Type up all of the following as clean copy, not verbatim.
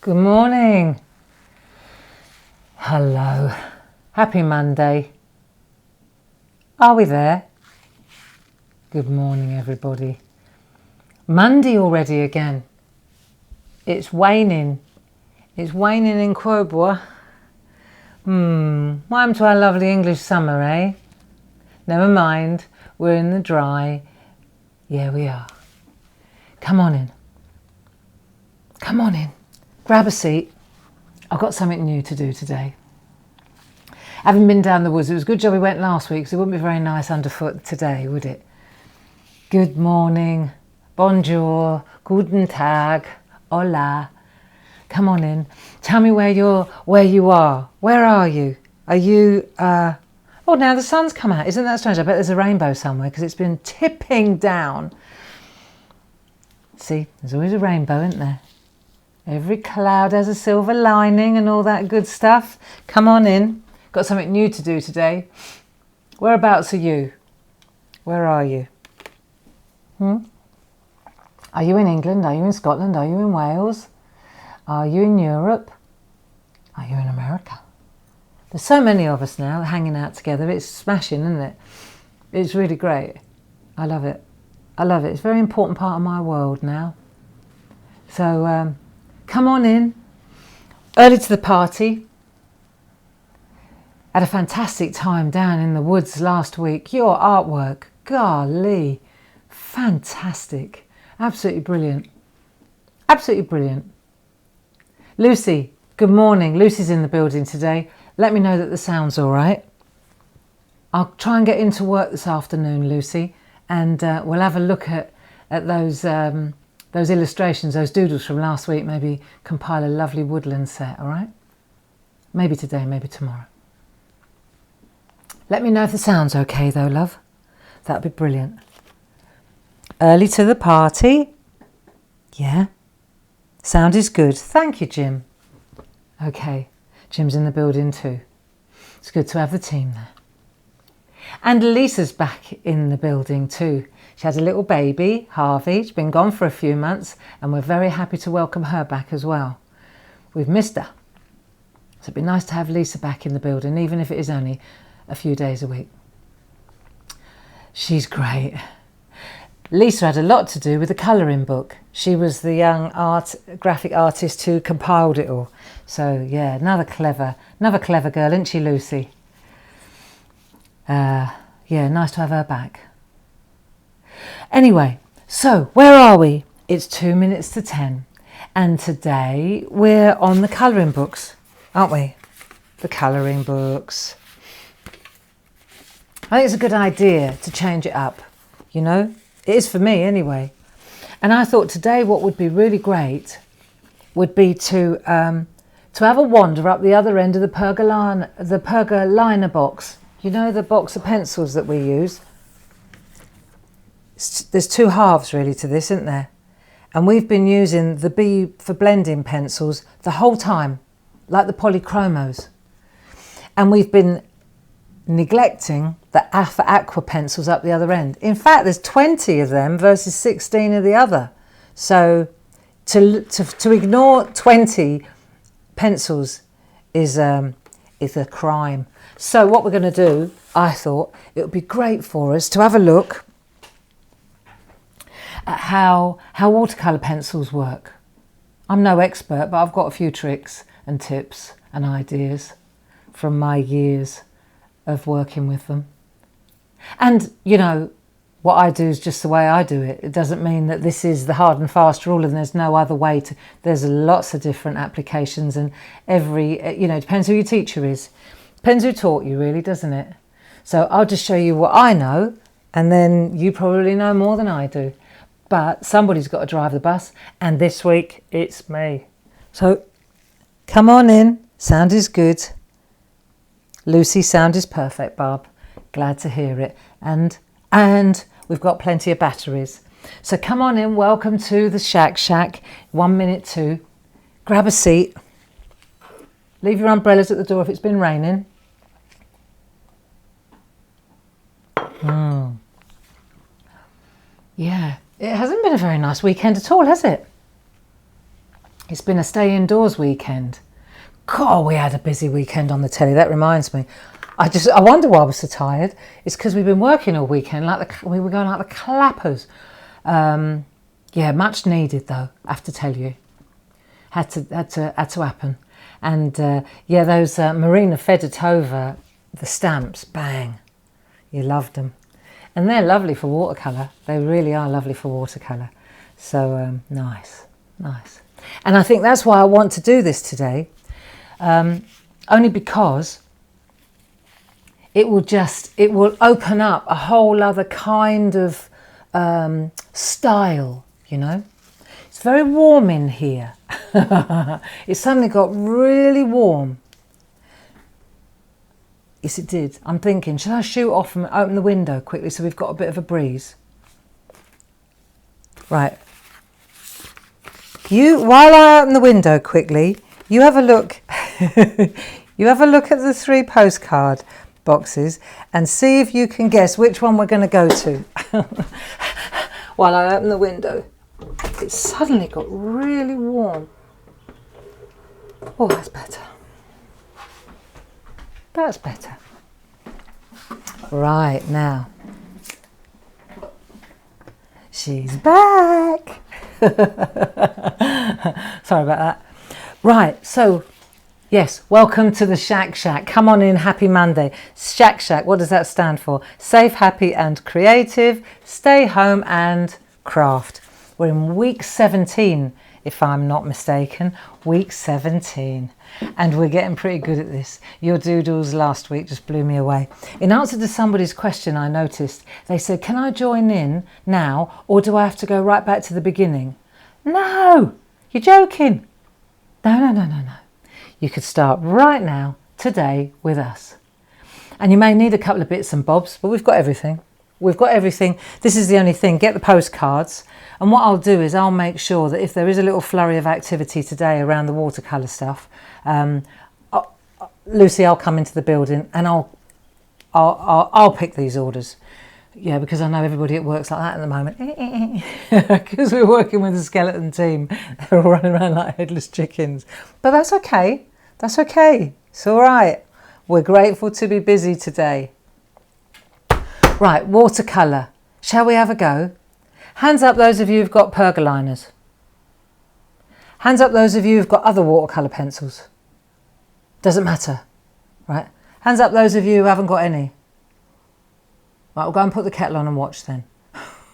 Good morning. Hello. Happy Monday. Are we there? Good morning, everybody. Monday already again. It's waning. It's waning in Quobois. What happened to our lovely English summer, eh? Never mind. We're in the dry. Yeah, we are. Come on in. Come on in. Grab a seat. I've got something new to do today. Having been down the woods, it was a good job we went last week because it wouldn't be very nice underfoot today, would it? Good morning, bonjour, guten tag, hola. Come on in. Tell me where you are. Where are you? Are you, oh, now the sun's come out. Isn't that strange? I bet there's a rainbow somewhere because it's been tipping down. See, there's always a rainbow, isn't there? Every cloud has a silver lining and all that good stuff. Come on in. Got something new to do today. Whereabouts are you? Where are you? Are you in England? Are you in Scotland? Are you in Wales? Are you in Europe? Are you in America? There's so many of us now hanging out together. It's smashing, isn't it? It's really great. I love it. I love it. It's a very important part of my world now. So come on in. Early to the party. Had a fantastic time down in the woods last week. Your artwork, golly, fantastic. Absolutely brilliant. Absolutely brilliant. Lucy, good morning. Lucy's in the building today. Let me know that the sound's all right. I'll try and get into work this afternoon, Lucy, and we'll have a look at those illustrations, those doodles from last week, maybe compile a lovely woodland set, all right? Maybe today, maybe tomorrow. Let me know if the sound's okay though, love. That'd be brilliant. Early to the party. Yeah. Sound is good. Thank you, Jim. Okay. Jim's in the building too. It's good to have the team there. And Lisa's back in the building too. She has a little baby, Harvey. She's been gone for a few months and we're very happy to welcome her back as well. We've missed her. So it'd be nice to have Lisa back in the building, even if it is only a few days a week. She's great. Lisa had a lot to do with the colouring book. She was the young graphic artist who compiled it all. So yeah, another clever girl, isn't she, Lucy? Yeah, nice to have her back. Anyway, so where are we? It's 2 minutes to 10. And today we're on the colouring books, aren't we? The colouring books. I think it's a good idea to change it up, you know? It is for me anyway. And I thought today what would be really great would be to have a wander up the other end of the pergolina box. You know, the box of pencils that we use. There's two halves really to this, isn't there? And we've been using the B for blending pencils the whole time, like the polychromos. And we've been neglecting the for aqua pencils up the other end. In fact, there's 20 of them versus 16 of the other. So to ignore 20 pencils is a crime. So what we're going to do, I thought it would be great for us to have a look at how watercolour pencils work. I'm no expert, but I've got a few tricks and tips and ideas from my years of working with them. And you know, what I do is just the way I do it. It doesn't mean that this is the hard and fast rule and there's no other way to. There's lots of different applications, and every, you know, depends who your teacher is. Depends who taught you, really, doesn't it? So I'll just show you what I know, and then you probably know more than I do. But somebody's got to drive the bus, and this week it's me. So come on in. Sound is good. Lucy, sound is perfect, Barb. Glad to hear it. And we've got plenty of batteries. So come on in. Welcome to the SHAC. 1 minute to. Grab a seat. Leave your umbrellas at the door if it's been raining. Yeah, it hasn't been a very nice weekend at all, has it? It's been a stay indoors weekend. God, we had a busy weekend on the telly. That reminds me. I wonder why I was so tired. It's because we've been working all weekend. We were going like the clappers. Yeah, much needed though. I have to tell you, had to happen. And yeah, those Marina Fedotova, the stamps, bang, you loved them, and they're lovely for watercolour. They really are lovely for watercolour. So nice. And I think that's why I want to do this today, only because it will open up a whole other kind of style, you know. It's very warm in here. It suddenly got really warm. Yes, it did. I'm thinking, shall I shoot off and open the window quickly so we've got a bit of a breeze? Right. While I open the window quickly, you have a look. You have a look at the 3 postcard boxes and see if you can guess which one we're going to go to. While I open the window, it suddenly got really warm. Oh, that's better. That's better. Right, now. She's back. Sorry about that. Right, so yes, welcome to the SHAC. Come on in, happy Monday. SHAC, what does that stand for? Safe, happy and creative, stay home and craft. We're in week 17, if I'm not mistaken, week 17. And we're getting pretty good at this. Your doodles last week just blew me away. In answer to somebody's question, I noticed, they said, can I join in now or do I have to go right back to the beginning? No, you're joking. No. You could start right now, today, with us. And you may need a couple of bits and bobs, but we've got everything. We've got everything. This is the only thing. Get the postcards. And what I'll do is I'll make sure that if there is a little flurry of activity today around the watercolour stuff, Lucy, I'll come into the building and I'll pick these orders. Yeah, because I know everybody at work's like that at the moment. Because we're working with a skeleton team. They're all running around like headless chickens. But that's okay. That's okay. It's all right. We're grateful to be busy today. Right, watercolour. Shall we have a go? Hands up those of you who've got pergoliners. Hands up those of you who've got other watercolour pencils. Doesn't matter, right? Hands up those of you who haven't got any. Right, we'll go and put the kettle on and watch then.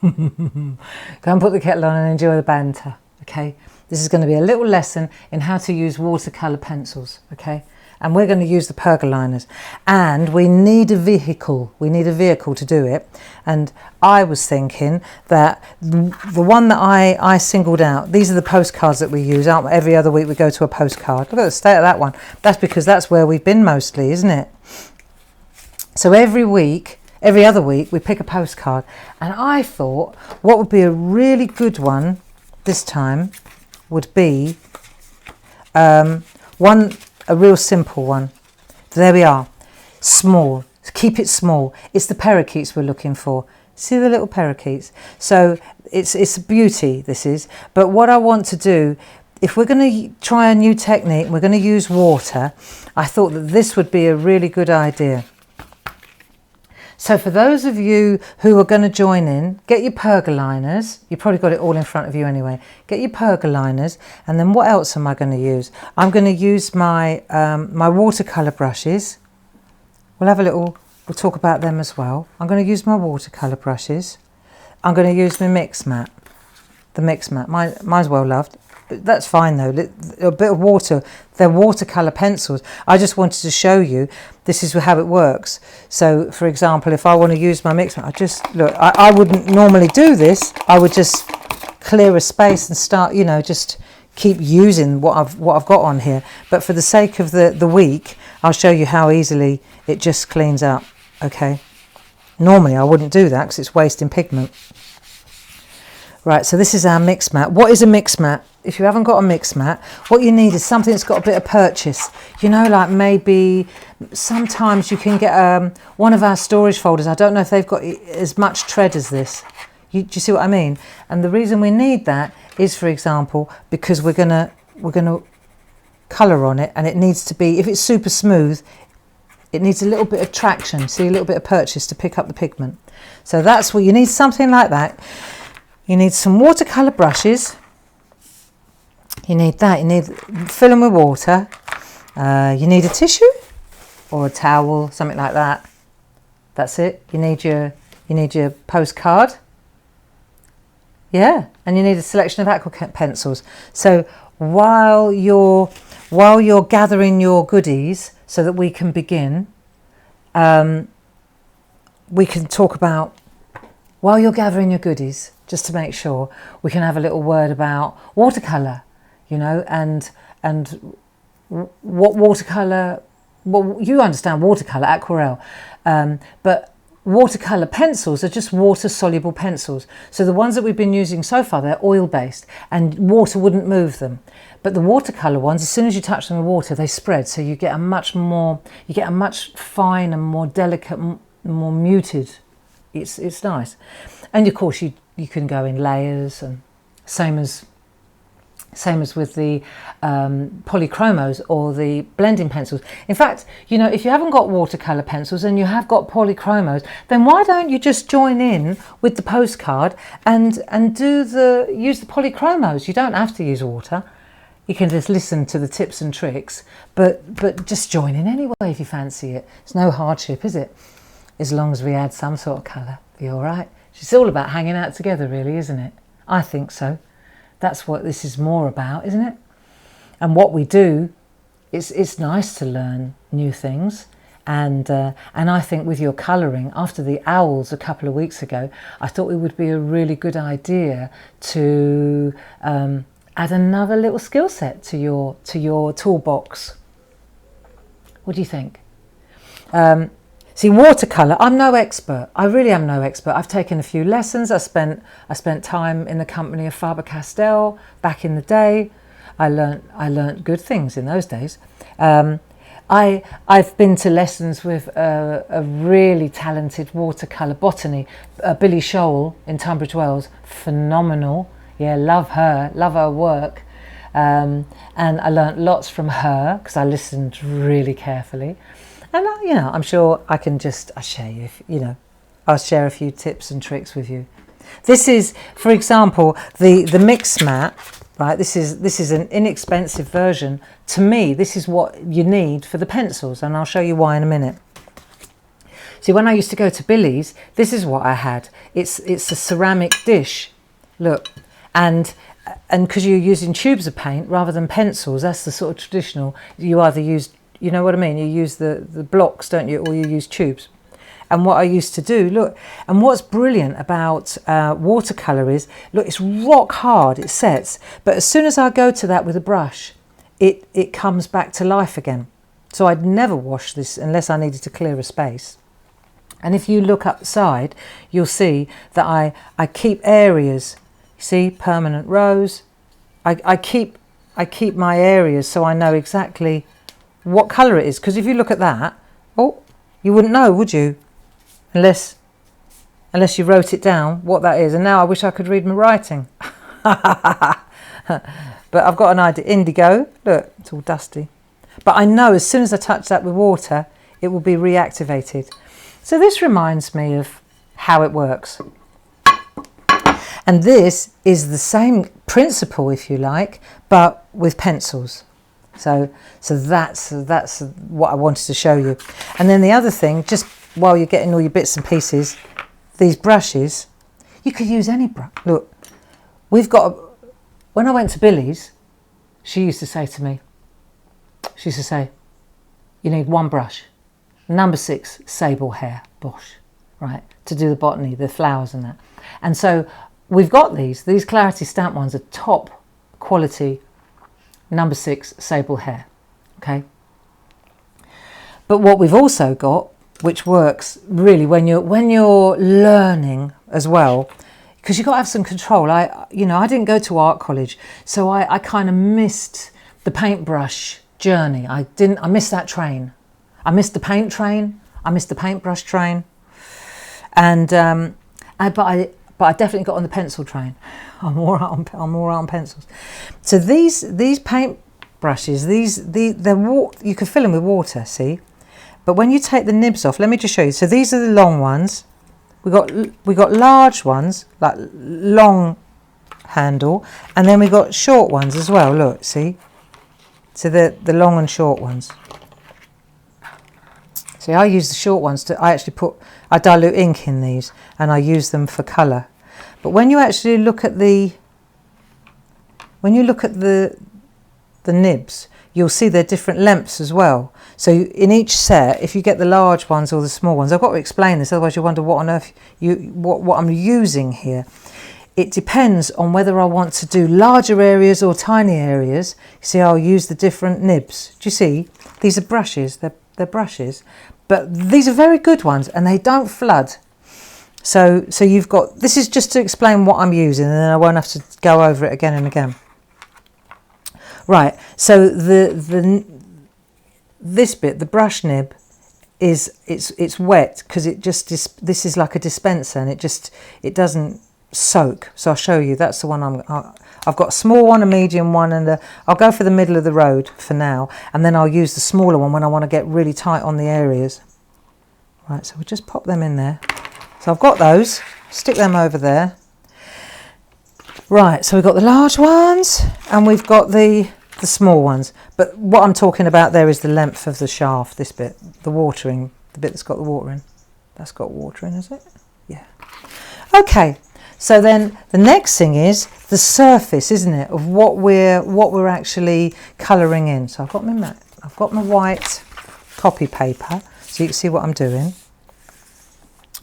Go and put the kettle on and enjoy the banter, okay? This is going to be a little lesson in how to use watercolour pencils, okay? And we're going to use the pergoliners. And we need a vehicle. We need a vehicle to do it. And I was thinking that the one that I singled out, these are the postcards that we use, aren't we? Every other week we go to a postcard. Look at the state of that one. That's because that's where we've been mostly, isn't it? So every other week, we pick a postcard. And I thought what would be a really good one this time would be a real simple one. There we are. Small. Keep it small. It's the parakeets we're looking for. See the little parakeets? So it's a beauty, this is. But what I want to do, if we're going to try a new technique, we're going to use water, I thought that this would be a really good idea. So for those of you who are going to join in, get your pergoliners. You've probably got it all in front of you anyway. Get your pergoliners, and then what else am I going to use? I'm going to use my my watercolour brushes. We'll talk about them as well. I'm going to use my watercolour brushes. I'm going to use my mix mat. The mix mat, mine's well loved. That's fine though, a bit of water. They're watercolour pencils. I just wanted to show you this is how it works. So for example, if I want to use my mix mat, I wouldn't normally do this. I would just clear a space and start, you know, just keep using what I've got on here. But for the sake of the week, I'll show you how easily it just cleans up, okay? Normally I wouldn't do that because it's wasting pigment. Right, so this is our mix mat. What is a mix mat? If you haven't got a mix mat, what you need is something that's got a bit of purchase. You know, like maybe sometimes you can get one of our storage folders. I don't know if they've got as much tread as this. Do you see what I mean? And the reason we need that is, for example, because we're going to colour on it, and it needs to be, if it's super smooth, it needs a little bit of traction, see, a little bit of purchase to pick up the pigment. So that's what you need, something like that. You need some watercolour brushes. You need that. You need fill them with water. You need a tissue or a towel, something like that. That's it. You need your postcard. Yeah, and you need a selection of aqua pencils. So while you're gathering your goodies, so that we can begin, we can talk about, while you're gathering your goodies, just to make sure, we can have a little word about watercolour, you know, and what watercolour, well, you understand watercolour, aquarelle, but watercolour pencils are just water-soluble pencils. So the ones that we've been using so far, they're oil-based, and water wouldn't move them. But the watercolour ones, as soon as you touch them with water, they spread. So you get a much finer, more delicate, more muted. It's nice. And of course, you can go in layers, and same as with the polychromos or the blending pencils. In fact, you know, if you haven't got watercolour pencils and you have got polychromos, then why don't you just join in with the postcard and use the polychromos? You don't have to use water. You can just listen to the tips and tricks, but just join in anyway if you fancy it. It's no hardship, is it? As long as we add some sort of colour, be all right. It's all about hanging out together, really, isn't it? I think so. That's what this is more about, isn't it? And what we do, it's nice to learn new things. And I think with your colouring, after the owls a couple of weeks ago, I thought it would be a really good idea to add another little skill set to your toolbox. What do you think? See, watercolour, I'm no expert. I really am no expert. I've taken a few lessons. I spent time in the company of Faber-Castell back in the day. I learnt good things in those days. I've been to lessons with a really talented watercolour botany, Billy Scholl in Tunbridge Wells. Phenomenal. Yeah, love her work. And I learnt lots from her because I listened really carefully. And you know, I'm sure I can I'll share a few tips and tricks with you. This is, for example, the mix mat, right? This is an inexpensive version. To me, this is what you need for the pencils, and I'll show you why in a minute. See, when I used to go to Billy's, this is what I had. It's a ceramic dish. Look, and because you're using tubes of paint rather than pencils, that's the sort of traditional. You either use, you know what I mean? You use the blocks, don't you? Or you use tubes. And what I used to do, look, and what's brilliant about watercolour is, look, it's rock hard, it sets. But as soon as I go to that with a brush, it comes back to life again. So I'd never wash this unless I needed to clear a space. And if you look upside, you'll see that I keep areas, see, permanent rows. I keep my areas so I know exactly what colour it is, because if you look at that, oh, you wouldn't know, would you? Unless you wrote it down what that is. And now I wish I could read my writing. But I've got an idea. Indigo, look, it's all dusty. But I know as soon as I touch that with water, it will be reactivated. So this reminds me of how it works. And this is the same principle, if you like, but with pencils. So that's what I wanted to show you. And then the other thing, just while you're getting all your bits and pieces, these brushes, you could use any brush. Look, when I went to Billy's, she used to say to me, you need one brush, number 6 sable hair bush, right, to do the botany, the flowers and that. And so we've got these Clarity Stamp ones are top quality, number 6 sable hair, okay? But what we've also got, which works really when you're learning as well, because you've got to have some control. I didn't go to art college, so I kind of missed the paintbrush journey. I missed that train. I missed the paint train. I missed the paintbrush train. And but but I definitely got on the pencil train. I'm all right on pencils. So these paint brushes, you can fill them with water, see? But when you take the nibs off, let me just show you. So these are the long ones. We got large ones, like long handle, and then we got short ones as well. Look, see? So the long and short ones. See, I use the short ones I dilute ink in these, and I use them for colour. But when you actually look at the nibs, you'll see they're different lengths as well. So in each set, if you get the large ones or the small ones, I've got to explain this, otherwise you wonder what on earth what I'm using here. It depends on whether I want to do larger areas or tiny areas. You see, I'll use the different nibs. Do you see? These are brushes. They're brushes, but these are very good ones, and they don't flood. So you've got, this is just to explain what I'm using, and then I won't have to go over it again and again. Right, so this bit, the brush nib, it's wet because this is like a dispenser, and it doesn't soak. So I'll show you. That's the one I've got a small one, a medium one, and I'll go for the middle of the road for now, and then I'll use the smaller one when I want to get really tight on the areas. Right, so we'll just pop them in there. So I've got those, stick them over there. Right, so we've got the large ones and we've got the small ones. But what I'm talking about there is the length of the shaft, this bit, the watering, the bit that's got the water in. That's got water in, is it? Yeah. Okay, so then the next thing is the surface, isn't it, of what we're actually colouring in. So I've got my white copy paper, so you can see what I'm doing.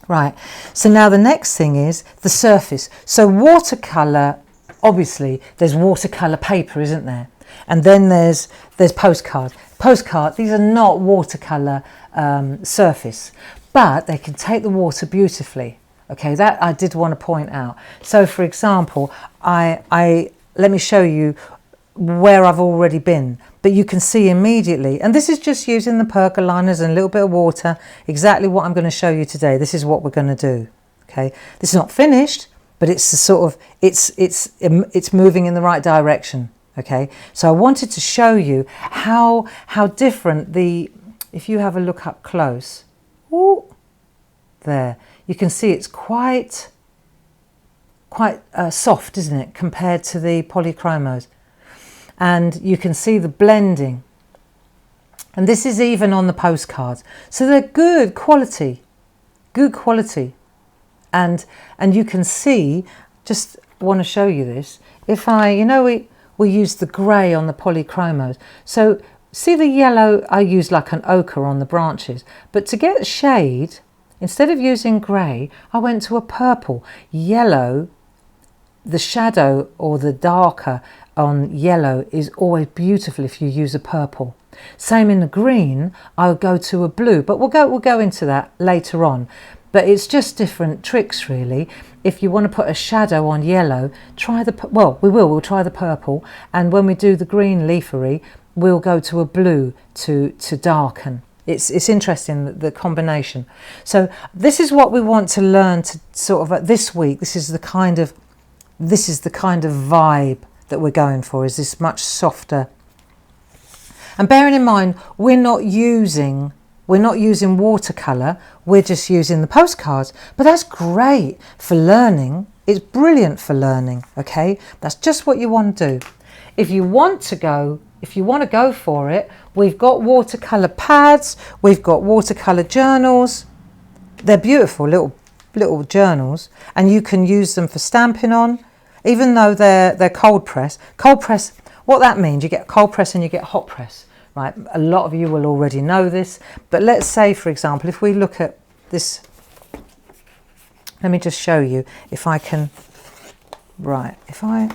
Right, so now the next thing is the surface. So watercolour, obviously there's watercolour paper, isn't there? And then there's postcard. Postcard, these are not watercolour surface, but they can take the water beautifully. Okay, that I did want to point out. So for example, let me show you where I've already been, but you can see immediately, and this is just using the percoliners and a little bit of water, exactly what I'm going to show you today. This is what we're going to do. Okay, this is not finished, but it's the sort of it's moving in the right direction. Okay, so I wanted to show you how different if you have a look up close, ooh, there you can see it's quite soft, isn't it, compared to the polychromos. And you can see the blending, and this is even on the postcards, so they're good quality, and you can see, just want to show you this, if we use the grey on the polychromos, so see the yellow, I use like an ochre on the branches, but to get shade, instead of using grey, I went to a purple. Yellow, the shadow or the darker on yellow is always beautiful if you use a purple. Same in the green, I'll go to a blue, but we'll go into that later on. But it's just different tricks really. If you want to put a shadow on yellow, we'll try the purple, and when we do the green leafery, we'll go to a blue to darken. It's interesting, the combination. So this is what we want to learn to sort of this week. This is the kind of vibe that we're going for, is this much softer. And bearing in mind, we're not using watercolour, we're just using the postcards, but that's great for learning. It's brilliant for learning. Okay, that's just what you want to do. If you want to go for it, we've got watercolour pads, we've got watercolour journals. They're beautiful little journals, and you can use them for stamping on, even though they're cold press. Cold press, what that means, you get cold press and you get hot press, right? A lot of you will already know this, but let's say, for example, if we look at this, let me just show you if I can, right, if I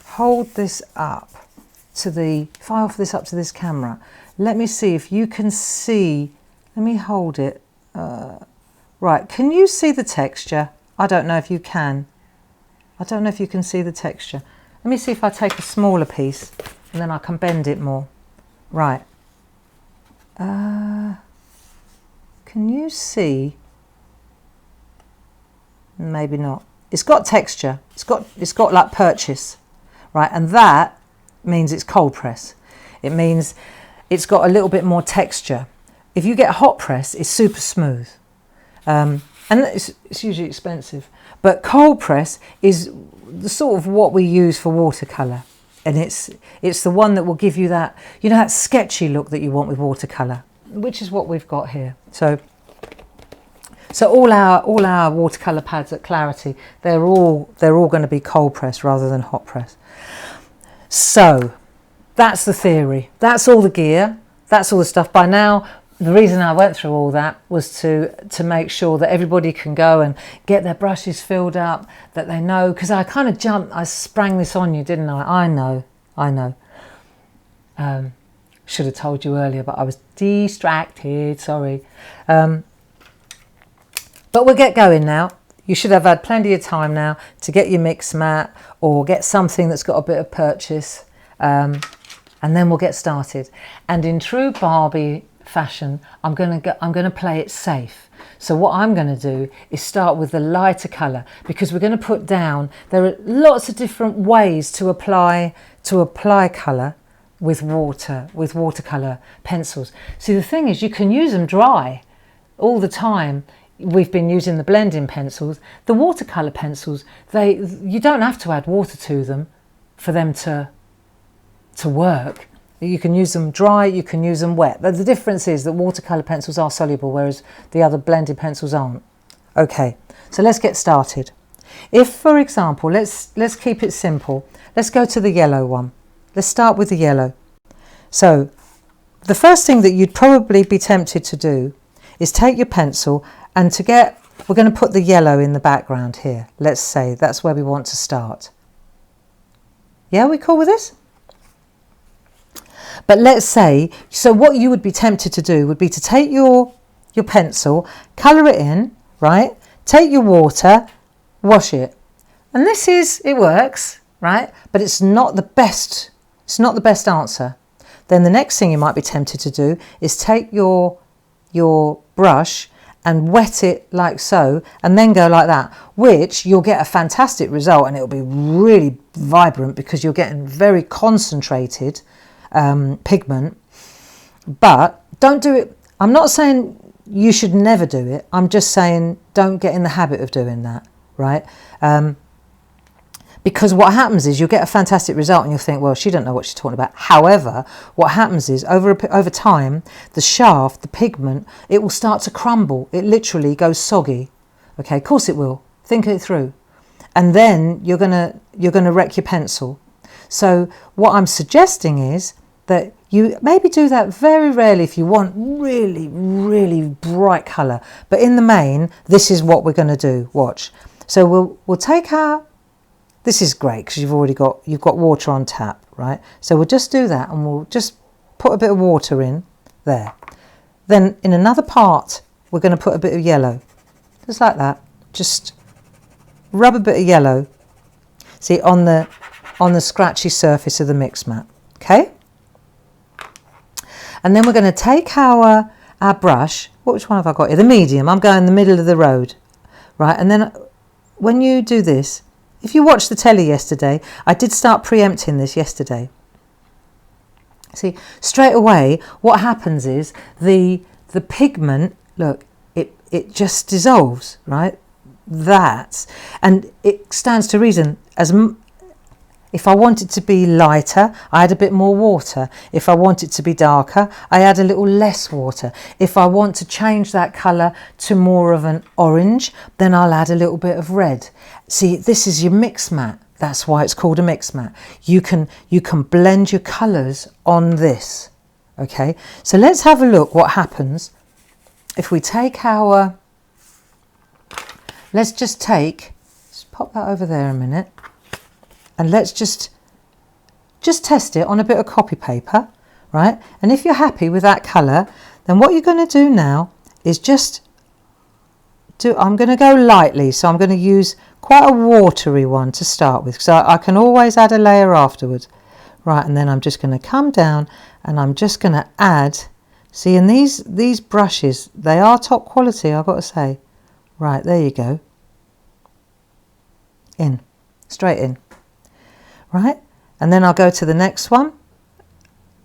hold this up if I offer this up to this camera, let me see if you can see, let me hold it, right, can you see the texture? I don't know if you can. I don't know if you can see the texture. Let me see if I take a smaller piece and then I can bend it more. Right. Can you see? Maybe not. it's got texture, it's got like purchase, right? And that means it's cold press. It means it's got a little bit more texture. If you get hot press, it's super smooth, and it's usually expensive. But cold press is the sort of what we use for watercolour, and it's the one that will give you that, you know, that sketchy look that you want with watercolour, which is what we've got here. So all our watercolour pads at Clarity, they're all going to be cold press rather than hot press. So that's the theory. That's all the gear. That's all the stuff. By now, the reason I went through all that was to make sure that everybody can go and get their brushes filled up, that they know, because I kind of I sprang this on you, didn't I? I know. Should have told you earlier, but I was distracted, sorry. But we'll get going now. You should have had plenty of time now to get your mix mat or get something that's got a bit of purchase, and then we'll get started. And in true Barbie fashion, I'm going to play it safe. So what I'm going to do is start with the lighter colour, because we're going to put down, there are lots of different ways to apply colour with watercolour pencils. See, the thing is, you can use them dry all the time. We've been using the blending pencils. The watercolour pencils, you don't have to add water to them for them to work. You can use them dry, you can use them wet. But the difference is that watercolour pencils are soluble, whereas the other blending pencils aren't. Okay, so let's get started. If, for example, let's keep it simple. Let's go to the yellow one. Let's start with the yellow. So the first thing that you'd probably be tempted to do is take your pencil and we're going to put the yellow in the background here. Let's say that's where we want to start. Yeah, we cool with this? But let's say, so what you would be tempted to do would be to take your pencil, colour it in, right? Take your water, wash it. And it works, right? But it's not the best answer. Then the next thing you might be tempted to do is take your brush and wet it like so, and then go like that, which you'll get a fantastic result, and it'll be really vibrant because you're getting very concentrated pigment. But don't do it. I'm not saying you should never do it. I'm just saying don't get in the habit of doing that, right? Because what happens is you'll get a fantastic result and you'll think, well, she don't know what she's talking about. However, what happens is over time, the shaft, the pigment, it will start to crumble. It literally goes soggy. Okay, of course it will. Think it through. And then you're gonna wreck your pencil. So what I'm suggesting is that you maybe do that very rarely if you want really, really bright colour. But in the main, this is what we're going to do. Watch. So we'll take our... This is great because you've got water on tap, right? So we'll just do that, and we'll just put a bit of water in there. Then in another part, we're going to put a bit of yellow, just like that. Just rub a bit of yellow. See, on the scratchy surface of the mix mat, okay? And then we're going to take our brush. Which one have I got here? The medium. I'm going the middle of the road, right? And then when you do this, if you watched the telly yesterday, I did start preempting this yesterday. See, straight away, what happens is the pigment, look, it just dissolves, right? And it stands to reason. If I want it to be lighter, I add a bit more water. If I want it to be darker, I add a little less water. If I want to change that colour to more of an orange, then I'll add a little bit of red. See, this is your mix mat. That's why it's called a mix mat. You can blend your colours on this. Okay, so let's have a look what happens if we take our... Let's pop that over there a minute. And let's just test it on a bit of copy paper, right? And if you're happy with that colour, then what you're going to do now is I'm going to go lightly. So I'm going to use quite a watery one to start with, because I can always add a layer afterwards. Right, and then I'm just going to come down and I'm just going to add, see, and these brushes, they are top quality, I've got to say. Right, there you go. in, straight in, right? And then I'll go to the next one.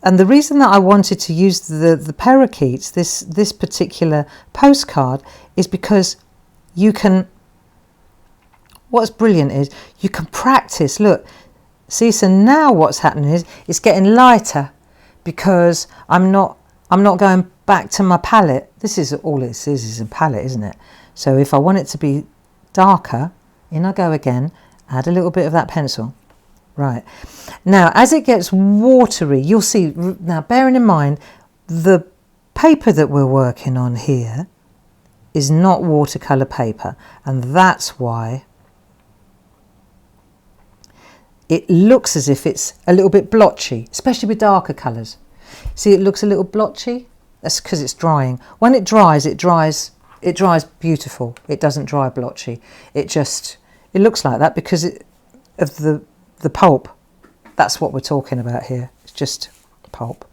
And the reason that I wanted to use the parakeets, this particular postcard, is because you can, what's brilliant is you can practice. Look, see, so now what's happening is it's getting lighter because I'm not going back to my palette. This is all it is a palette, isn't it? So if I want it to be darker, in I go again, add a little bit of that pencil. Right, now as it gets watery, you'll see, now bearing in mind the paper that we're working on here is not watercolour paper, and that's why it looks as if it's a little bit blotchy, especially with darker colours. See, it looks a little blotchy. That's because it's drying. When it dries beautiful. It doesn't dry blotchy. It looks like that because of the pulp. That's what we're talking about here. It's just pulp.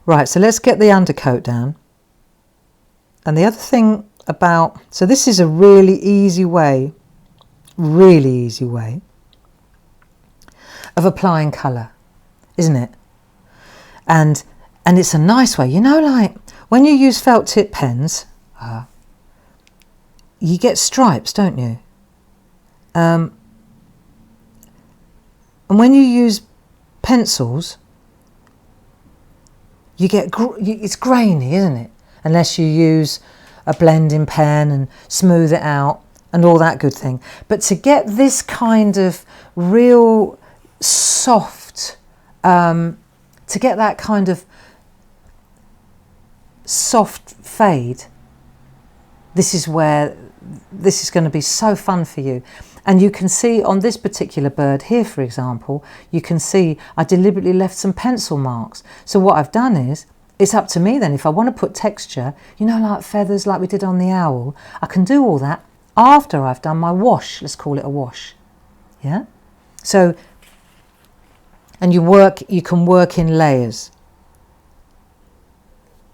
Right, so let's get the undercoat down. And the other thing about, so this is a really easy way of applying colour, isn't it? And it's a nice way, you know, like when you use felt tip pens, you get stripes, don't you? And when you use pencils, you get, it's grainy, isn't it? Unless you use a blending pen and smooth it out and all that good thing. But to get this kind of real soft, to get that kind of soft fade, this is where this is going to be so fun for you. And you can see on this particular bird here, for example, you can see I deliberately left some pencil marks. So what I've done is, it's up to me then, if I want to put texture, you know, like feathers like we did on the owl, I can do all that after I've done my wash. Let's call it a wash. Yeah? So, and you can work in layers.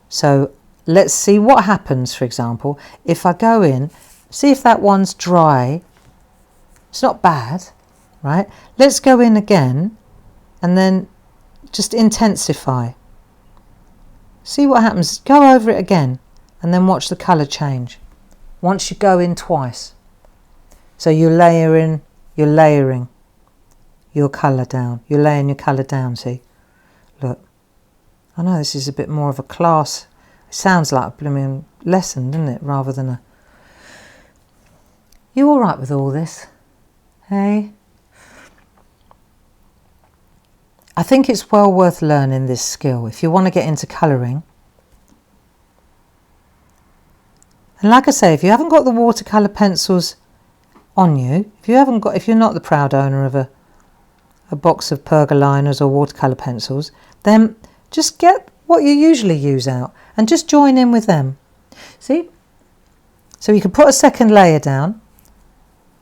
So let's see what happens, for example, if I go in, see if that one's dry. It's not bad, right? Let's go in again and then just intensify. See what happens. Go over it again and then watch the colour change. Once you go in twice. So you're layering your colour down. You're laying your colour down, see? Look. I know this is a bit more of a class. It sounds like a blooming lesson, doesn't it? Rather than a... You all right with all this? Hey? I think it's well worth learning this skill if you want to get into colouring. And like I say, if you haven't got the watercolour pencils on you, if you're not the proud owner of a box of pergoliners or watercolour pencils, then just get what you usually use out and just join in with them. See? So you can put a second layer down,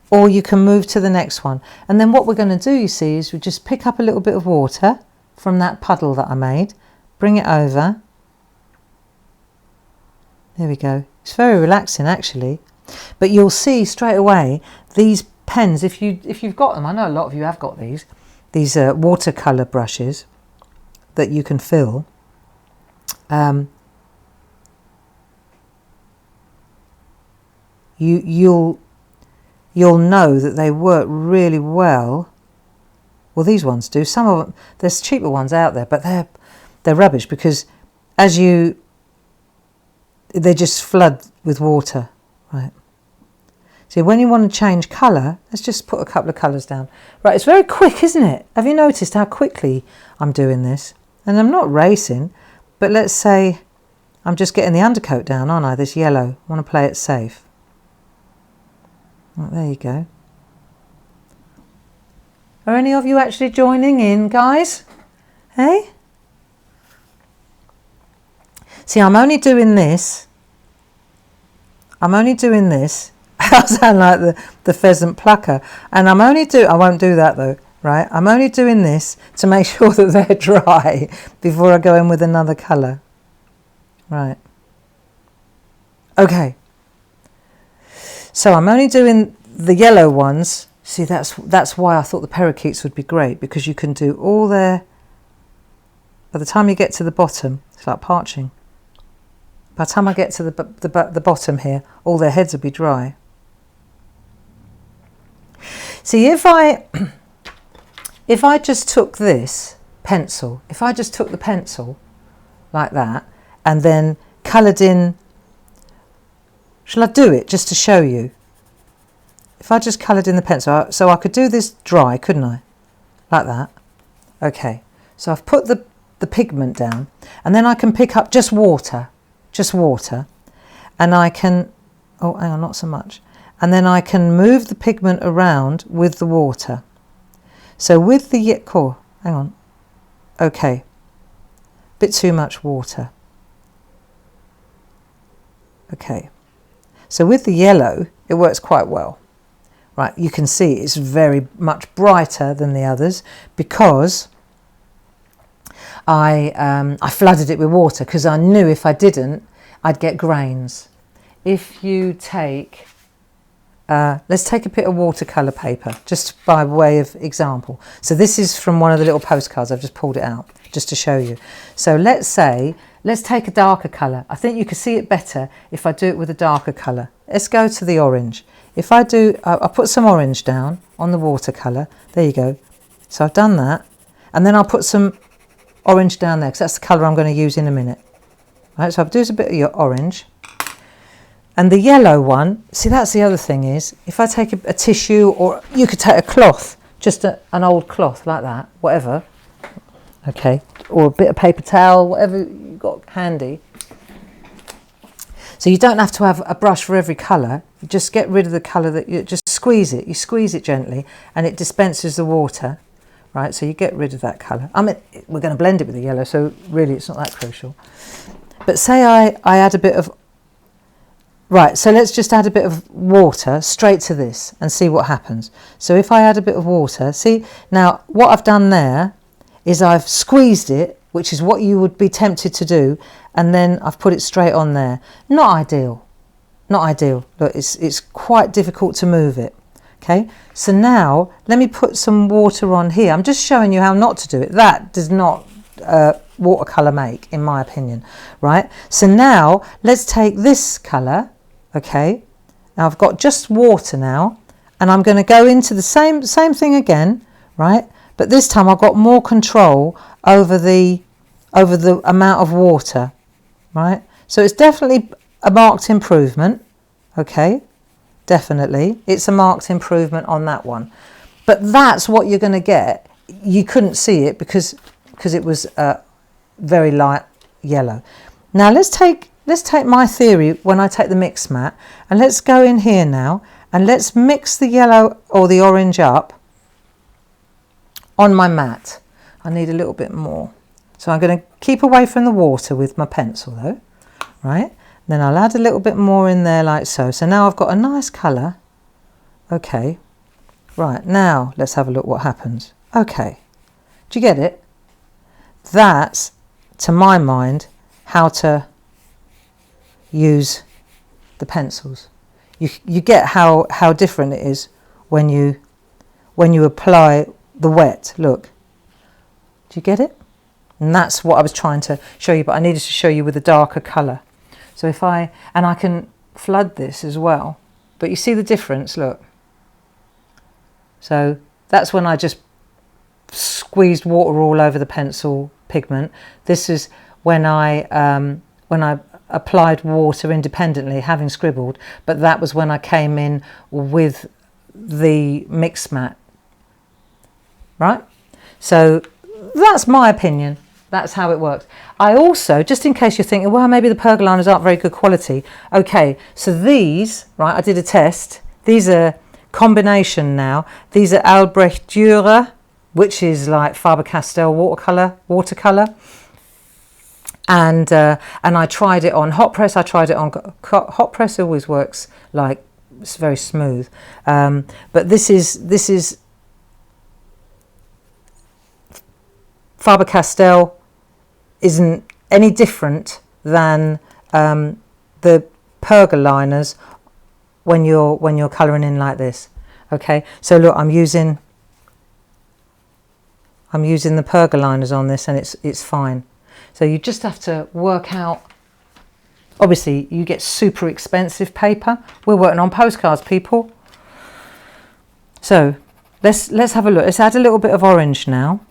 or you can move to the next one. And then what we're going to do, you see, is we just pick up a little bit of water from that puddle that I made, bring it over. There we go. It's very relaxing, actually. But you'll see straight away these pens, if you've got them, I know a lot of you have got these watercolour brushes that you can fill. You'll know that they work really well. Well, these ones do. Some of them, there's cheaper ones out there, but they're rubbish because they just flood with water, right? See, when you want to change colour, let's just put a couple of colours down. Right, it's very quick, isn't it? Have you noticed how quickly I'm doing this? And I'm not racing, but let's say I'm just getting the undercoat down, aren't I? This yellow. I want to play it safe. Oh, there you go. Are any of you actually joining in, guys? Hey? See, I'm only doing this. I sound like the pheasant plucker. And I won't do that though, right? I'm only doing this to make sure that they're dry before I go in with another colour. Right. Okay. So I'm only doing the yellow ones, see, that's why I thought the Parakeets would be great, because you can do all their, by the time you get to the bottom, it's like parching. By the time I get to the bottom here, all their heads will be dry. See, if I just took this pencil, if I just took the pencil like that and then coloured in, shall I do it just to show you? If I just coloured in the pencil, so I could do this dry, couldn't I? Like that. Okay, so I've put the pigment down, and then I can pick up just water, and I can, oh, hang on, not so much. And then I can move the pigment around with the water. So with the, cool, hang on, okay, bit too much water. Okay, so with the yellow, it works quite well. Right, you can see it's very much brighter than the others because I flooded it with water, because I knew if I didn't, I'd get grains. If you take, let's take a bit of watercolour paper, just by way of example. So this is from one of the little postcards, I've just pulled it out, just to show you. So let's take a darker colour. I think you can see it better if I do it with a darker colour. Let's go to the orange. If I do, I'll put some orange down on the watercolour. There you go. So I've done that. And then I'll put some orange down there, because that's the colour I'm going to use in a minute. Right, so I'll do a bit of your orange. And the yellow one, see, that's the other thing is, if I take a tissue, or you could take a cloth, just an old cloth like that, whatever. Okay, or a bit of paper towel, whatever you've got handy. So you don't have to have a brush for every colour. You just get rid of the colour that you just squeeze it. You squeeze it gently and it dispenses the water, right? So you get rid of that colour. I mean, we're going to blend it with the yellow, so really it's not that crucial. But say I add a bit of, right, so let's just add a bit of water straight to this and see what happens. So if I add a bit of water, see, now what I've done there is I've squeezed it, which is what you would be tempted to do, and then I've put it straight on there. Not ideal, not ideal. Look, it's quite difficult to move it. Okay, so now let me put some water on here. I'm just showing you how not to do it. That does not watercolour make, in my opinion, right? So now let's take this colour, okay? Now I've got just water now, and I'm going to go into the same thing again, right? But this time I've got more control over the amount of water, right? So it's definitely a marked improvement, okay? Definitely, it's a marked improvement on that one. But that's what you're going to get. You couldn't see it because it was very light yellow. Now let's take my theory when I take the mix mat, and let's go in here now and let's mix the yellow or the orange up on my mat. I need a little bit more. So I'm going to keep away from the water with my pencil though, right? Then I'll add a little bit more in there like so. So now I've got a nice colour. Okay, right, now let's have a look what happens. Okay, do you get it? That's, to my mind, how to use the pencils. You get how different it is when you apply the wet. Look, do you get it? And that's what I was trying to show you, but I needed to show you with a darker colour. So if I can flood this as well, but you see the difference, look. So that's when I just squeezed water all over the pencil pigment. This is when I applied water independently, having scribbled, but that was when I came in with the mix mat, right? So that's my opinion. That's how it works. I also, just in case you're thinking, well, maybe the pergoliners aren't very good quality. Okay, so these, right, I did a test. These are combination now. These are Albrecht Dürer, which is like Faber-Castell watercolour. And I tried it on hot press. I tried it on hot press. Always works like, it's very smooth. But this is Faber-Castell isn't any different than the pergoliners when you're colouring in like this. Okay, so look, I'm using the pergoliners on this, and it's fine. So you just have to work out. Obviously, you get super expensive paper. We're working on postcards, people. So let's have a look. Let's add a little bit of orange now.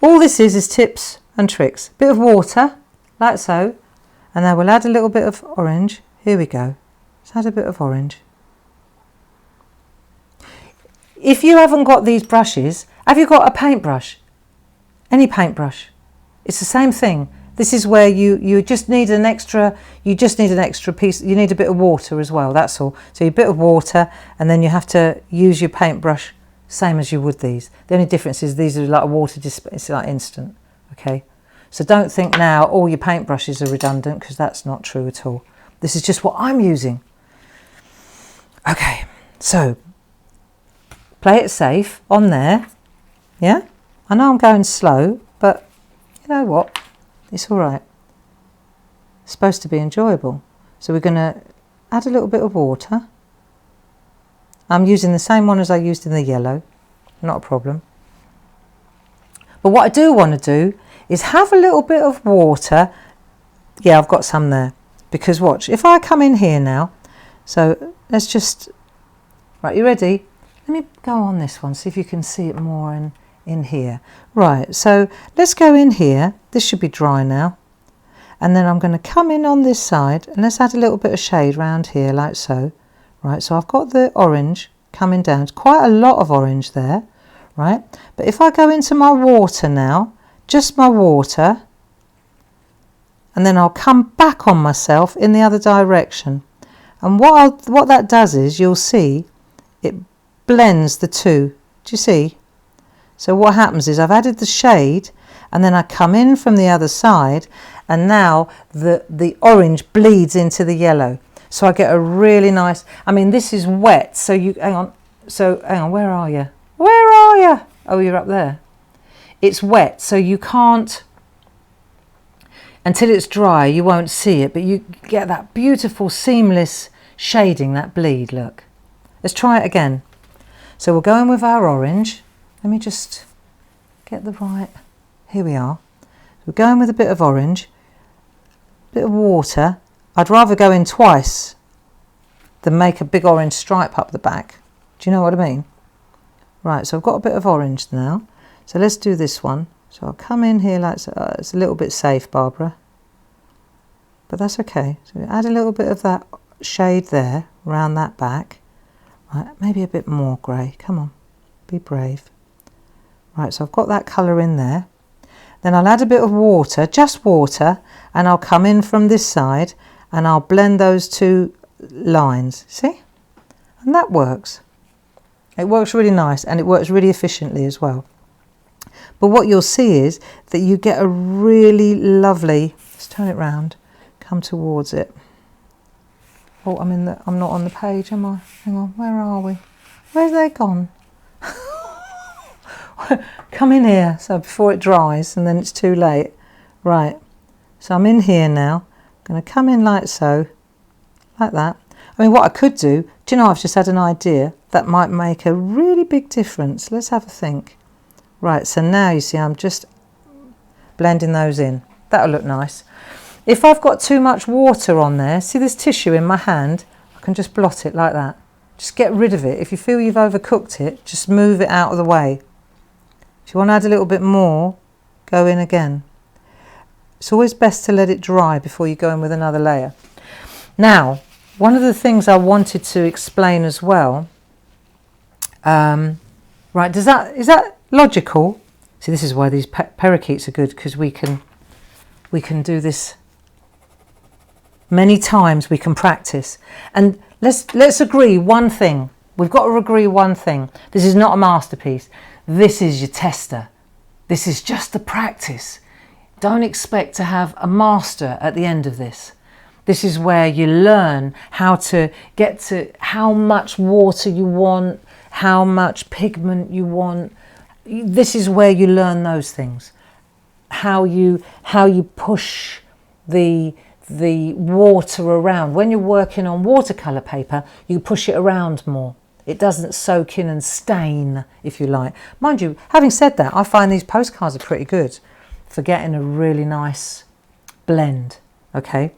All this is tips and tricks. Bit of water, like so, and then we'll add a little bit of orange. Here we go. Let's add a bit of orange. If you haven't got these brushes, have you got a paintbrush? Any paintbrush? It's the same thing. This is where you just need an extra. You just need an extra piece. You need a bit of water as well. That's all. So a bit of water, and then you have to use your paintbrush, same as you would these. The only difference is these are like water. It's like instant. Okay. So don't think now all your paintbrushes are redundant, because that's not true at all. This is just what I'm using. Okay. So play it safe on there. Yeah. I know I'm going slow, but you know what? It's all right. It's supposed to be enjoyable. So we're going to add a little bit of water. I'm using the same one as I used in the yellow. Not a problem. But what I do want to do is have a little bit of water. Yeah, I've got some there. Because watch, if I come in here now, so let's just, right, you ready? Let me go on this one, see if you can see it more in here. Right, so let's go in here. This should be dry now. And then I'm going to come in on this side, and let's add a little bit of shade round here, like so. Right, so I've got the orange coming down. It's quite a lot of orange there, right? But if I go into my water now, just my water, and then I'll come back on myself in the other direction. And what that does is, you'll see it blends the two. Do you see? So what happens is I've added the shade, and then I come in from the other side, and now the orange bleeds into the yellow. So I get a really nice, I mean, this is wet, so you, hang on, where are you? Where are you? Oh, you're up there. It's wet, so you can't, until it's dry, you won't see it, but you get that beautiful seamless shading, that bleed, look. Let's try it again. So we'll go in with our orange. Let me just get the right, here we are. We're going with a bit of orange, a bit of water. I'd rather go in twice than make a big orange stripe up the back. Do you know what I mean? Right, so I've got a bit of orange now. So let's do this one. So I'll come in here like so. It's a little bit safe, Barbara, but that's okay. So we add a little bit of that shade there around that back. Right, maybe a bit more grey. Come on, be brave. Right, so I've got that colour in there. Then I'll add a bit of water, just water, and I'll come in from this side and I'll blend those two lines. See? And that works. It works really nice, and it works really efficiently as well. But what you'll see is that you get a really lovely, let's turn it round, come towards it. Oh, I'm not on the page, am I? Hang on, where are we? Where's they gone? Come in here, so before it dries, and then it's too late. Right, so I'm in here now. I'm going to come in like so, like that. I mean, what I could do you know, I've just had an idea that might make a really big difference. Let's have a think. Right, so now you see I'm just blending those in. That'll look nice. If I've got too much water on there, see this tissue in my hand, I can just blot it like that. Just get rid of it. If you feel you've overcooked it, just move it out of the way. If you want to add a little bit more, go in again. It's always best to let it dry before you go in with another layer. Now, one of the things I wanted to explain as well, right, is that logical? See, this is why these parakeets are good, because we can do this many times. We can practice, and let's agree one thing. We've got to agree one thing. This is not a masterpiece. This is your tester. This is just the practice. Don't expect to have a master at the end of this. This is where you learn how to get to how much water you want, how much pigment you want. This is where you learn those things. How you push the the water around. When you're working on watercolour paper, you push it around more. It doesn't soak in and stain, if you like. Mind you, having said that, I find these postcards are pretty good for getting a really nice blend, okay?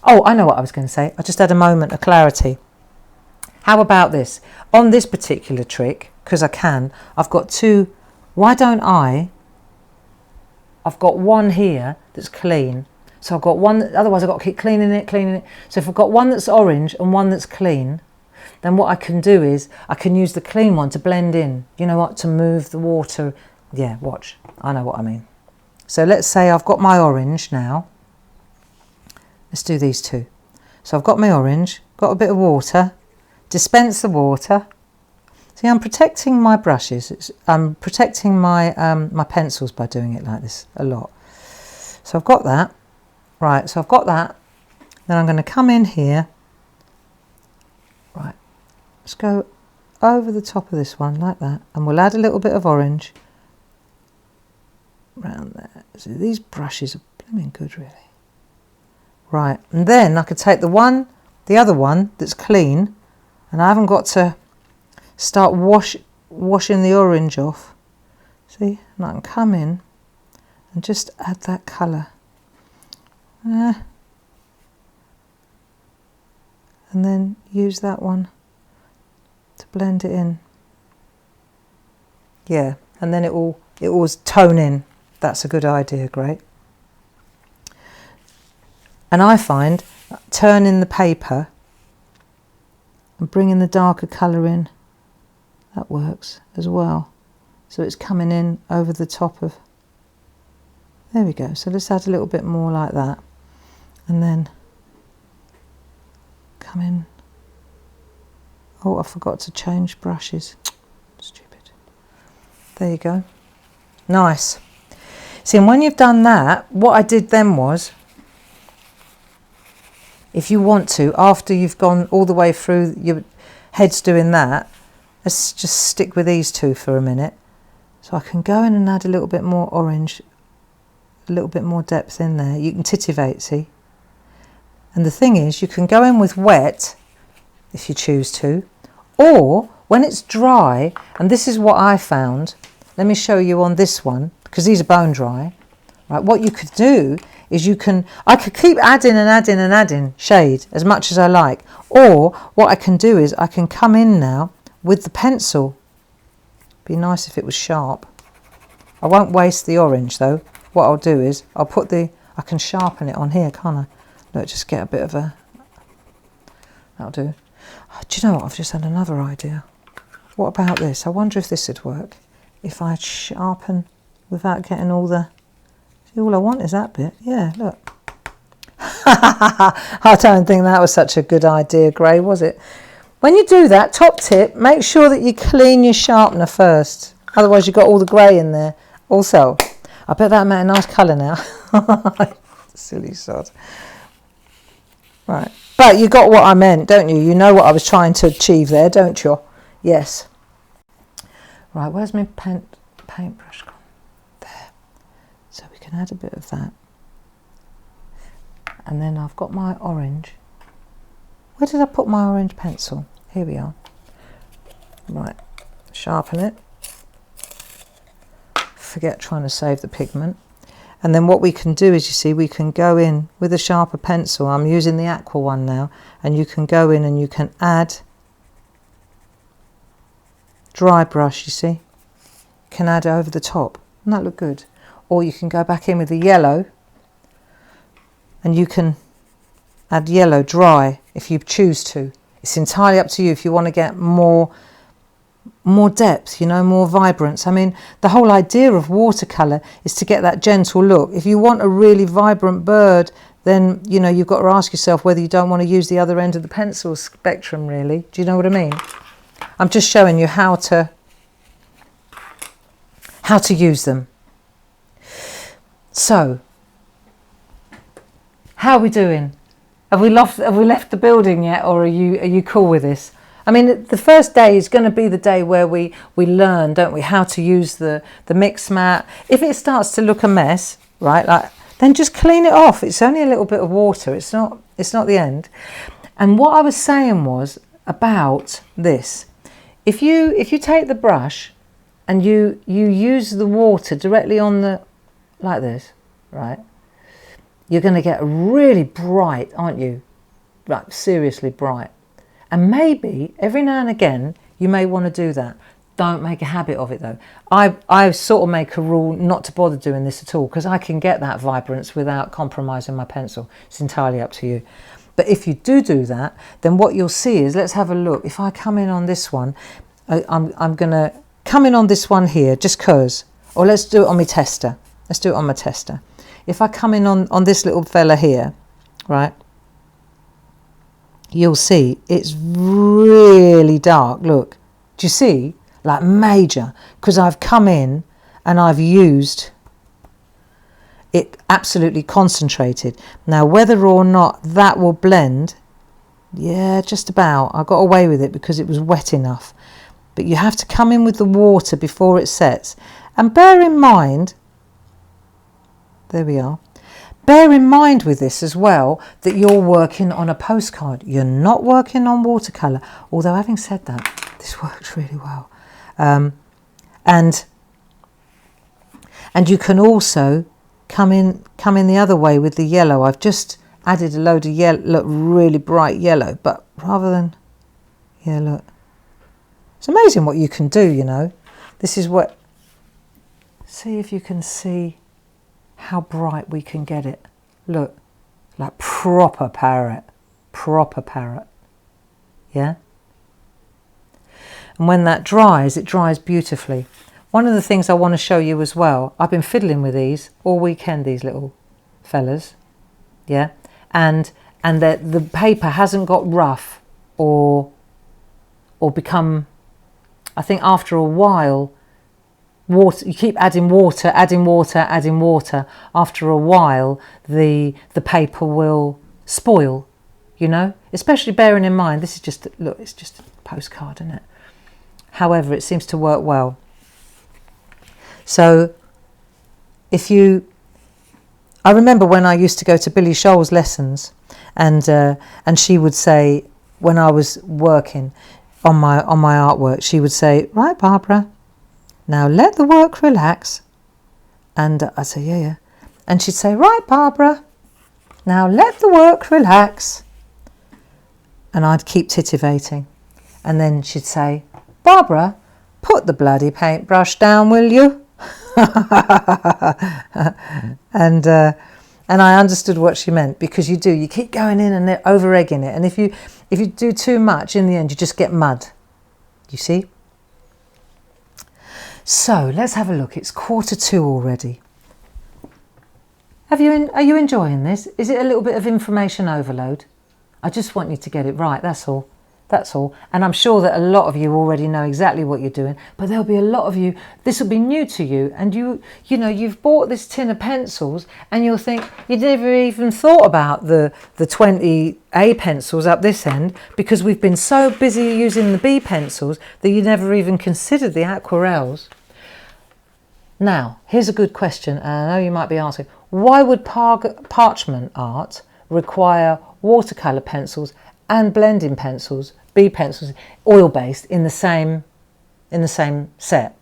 Oh, I know what I was going to say. I just had a moment of clarity. How about this? On this particular trick, because I can, I've got two. Why don't I've got one here that's clean. So I've got one, otherwise I've got to keep cleaning it. So if I've got one that's orange and one that's clean, then what I can do is I can use the clean one to blend in. You know what? To move the water. Yeah, watch. I know what I mean. So let's say I've got my orange now. Let's do these two. So I've got my orange, got a bit of water, dispense the water. See, I'm protecting my brushes. I'm protecting my my pencils by doing it like this a lot. So I've got that. Right, so I've got that. Then I'm going to come in here. Right, let's go over the top of this one like that. And we'll add a little bit of orange around there. So these brushes are blooming good, really. Right, and then I could take the other one that's clean, and I haven't got to start washing the orange off. See, and I can come in and just add that colour. And then use that one to blend it in. Yeah, and then it will tone in. That's a good idea, great. And I find turning the paper and bringing the darker colour in, that works as well. So it's coming in over the top of, there we go. So let's add a little bit more like that. And then come in. Oh, I forgot to change brushes. Stupid. There you go. Nice. See, and when you've done that, what I did then was, if you want to, after you've gone all the way through, your head's doing that, let's just stick with these two for a minute. So I can go in and add a little bit more orange, a little bit more depth in there. You can titivate, see? And the thing is, you can go in with wet, if you choose to, or when it's dry, and this is what I found, let me show you on this one, because these are bone dry, right? What you could do is I could keep adding and adding and adding shade as much as I like. Or what I can do is I can come in now with the pencil. Be nice if it was sharp. I won't waste the orange though. What I'll do is I can sharpen it on here, can't I? Look, just get a bit of a, that'll do. Oh, do you know what? I've just had another idea. What about this? I wonder if this would work. If I sharpen without getting all the, see, all I want is that bit. Yeah, look. I don't think that was such a good idea, Gray, was it? When you do that, top tip, make sure that you clean your sharpener first. Otherwise you've got all the grey in there. Also, I bet that made a nice colour now. Silly sod. Right. But you got what I meant, don't you? You know what I was trying to achieve there, don't you? Yes. Right, where's my paintbrush gone? There. So we can add a bit of that. And then I've got my orange. Where did I put my orange pencil? Here we are. Right, sharpen it. Forget trying to save the pigment. And then what we can do is, you see, we can go in with a sharper pencil. I'm using the aqua one now. And you can go in and you can add dry brush, you see. You can add over the top. Doesn't that look good? Or you can go back in with the yellow. And you can add yellow dry if you choose to. It's entirely up to you if you want to get more depth, you know, more vibrance. I mean, the whole idea of watercolour is to get that gentle look. If you want a really vibrant bird, then, you know, you've got to ask yourself whether you don't want to use the other end of the pencil spectrum, really. Do you know what I mean? I'm just showing you how to use them. So, how are we doing? Have we left the building yet, or are you cool with this? I mean, the first day is going to be the day where we learn, don't we, how to use the mix mat. If it starts to look a mess, right, like then just clean it off. It's only a little bit of water. It's not the end. And what I was saying was about this. If you take the brush and you use the water directly on the, like this, right? You're going to get really bright, aren't you? Like seriously bright. And maybe every now and again you may want to do that. Don't make a habit of it though. I sort of make a rule not to bother doing this at all, because I can get that vibrance without compromising my pencil. It's entirely up to you. But if you do that, then what you'll see is, let's have a look. If I come in on this one, I'm going to come in on this one here just because, or let's do it on my tester. Let's do it on my tester. If I come in on this little fella here, right, you'll see it's really dark. Look, do you see? Like major, because I've come in and I've used it absolutely concentrated. Now whether or not that will blend, yeah, just about. I got away with it because it was wet enough. But you have to come in with the water before it sets. And bear in mind, there we are, bear in mind with this as well that you're working on a postcard. You're not working on watercolour. Although having said that, this works really well. And you can also come in the other way with the yellow. I've just added a load of yellow, look, really bright yellow, but rather than, yeah, look, it's amazing what you can do, you know. This is what, see if you can see how bright we can get it. Look, like proper parrot, yeah. And when that dries, it dries beautifully. One of the things I want to show you as well, I've been fiddling with these all weekend, these little fellas, yeah, and the paper hasn't got rough or become, I think after a while, water, you keep adding water, after a while the paper will spoil, you know, especially bearing in mind this is just, look, it's just a postcard, isn't it? However, it seems to work well. So if you, I remember when I used to go to Billy Scholl's lessons, and she would say, when I was working on my artwork, she would say, right, Barbara, now let the work relax. And I'd say, yeah. And she'd say, right, Barbara, now let the work relax. And I'd keep titivating. And then she'd say, Barbara, put the bloody paintbrush down, will you? And I understood what she meant, because you keep going in and over egging it, and if you do too much, in the end you just get mud, you see. So let's have a look. It's 1:45 already. Are you enjoying this? Is it a little bit of information overload? I just want you to get it right, that's all. That's all. And I'm sure that a lot of you already know exactly what you're doing, but there'll be a lot of you, this will be new to you, and you know, you've bought this tin of pencils and you'll think you never even thought about the 20A pencils up this end, because we've been so busy using the B pencils that you never even considered the aquarelles. Now, here's a good question, and I know you might be asking, why would parchment art require watercolour pencils and blending pencils, B pencils, oil-based, in the same set?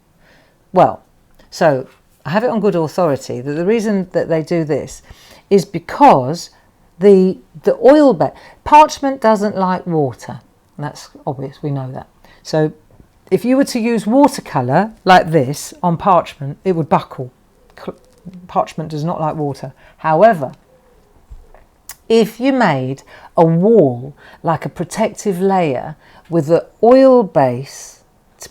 Well, so I have it on good authority that the reason that they do this is because the oil-based parchment doesn't like water. That's obvious, we know that. So if you were to use watercolour like this on parchment, it would buckle. Parchment does not like water. However, if you made a wall like a protective layer with the oil-based